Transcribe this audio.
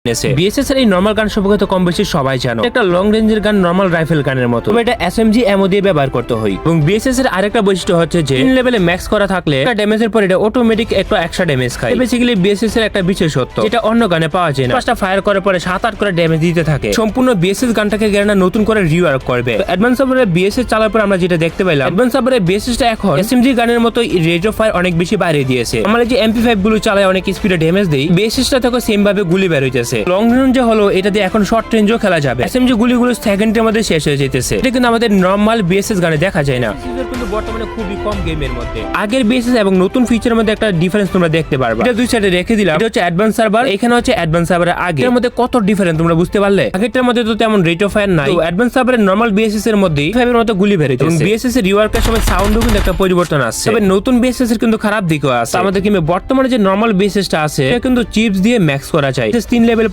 BSS এর এই normal গান সম্পর্কে কম বেশি সবাই জানো, একটা লং রেঞ্জের গান নরমাল রাইফেল গানের মতো, তবে এটা এসএমজি এমও দিয়ে ব্যবহার করতে হয়। এবং বিএসএস এর আরেকটা বৈশিষ্ট্য হচ্ছে যে 3 লেভেলে ম্যাক্স করা থাকলে একটা ড্যামেজের পর এটা অটোমেটিক একটা এক্সট্রা ড্যামেজ খায়। বেসিক্যালি বিএসএস এর একটা বিশেষত্ব যেটা অন্য গানে পাওয়া যায় না। পাঁচটা ফায়ার করার পরে 7-8 করে ড্যামেজ দিতে থাকে। সম্পূর্ণ বিএসএস গানটাকে গেরানা নতুন করে রিওয়ার্ক করবে। অ্যাডভান্স সার্ভারে বিএসএস চালার পর আমরা যেটা দেখতে পাইলাম, অ্যাডভান্স সার্ভারে বিএসএসটা এখন এসএমজি গানের মতো রেঞ্জ অফ ফায়ার অনেক বেশি বাড়িয়ে দিয়েছে। আমরা যে এমপি5 গুলো চালায় অনেক স্পিডে ড্যামেজ দেই, বিএসএসটা থেকে সেম ভাবে গুলি বের হইতেছে। লং রেঞ্জে হলো এটা দিয়ে এখন শর্ট রেঞ্জও খেলা যাবে। এসএমজি গুলিগুলো সেকেন্ডের মধ্যে শেষ হয়ে যেতেছে। এটা কিন্তু আমাদের নরমাল বিএসএস গানে দেখা যায় না। কিন্তু বর্তমানে খুবই কম গেমের মধ্যে আগের বিএসএস এবং নতুন ফিচারের মধ্যে একটা ডিফারেন্স তোমরা দেখতে পারবে। এটা দুই সাইডে রেখে দিলাম। এটা হচ্ছে অ্যাডভান্স সার্ভার, এখানে হচ্ছে অ্যাডভান্স সার্ভারের আগে। এর মধ্যে কত ডিফারেন্স তোমরা বুঝতে পারলে? আগেরটার মধ্যে তো তেমন রেট অফ ফায়ার নাই। তো অ্যাডভান্স সার্ভারের নরমাল বিএসএস এর মধ্যে 5 এর মতো গুলি বের হইতেছে। এবং বিএসএস এর রিওয়ার্কের সময় সাউন্ডও কিন্তু একটা পরিবর্তন আসছে। তবে নতুন বিএসএস এর কিন্তু খারাপ দিকও আছে। আমাদের গেমে বর্তমানে যে নরমাল বিএসএসটা আছে এটা কিন্তু চিপস দিয়ে ম্যাক্স করা যায়। 3 লেভেল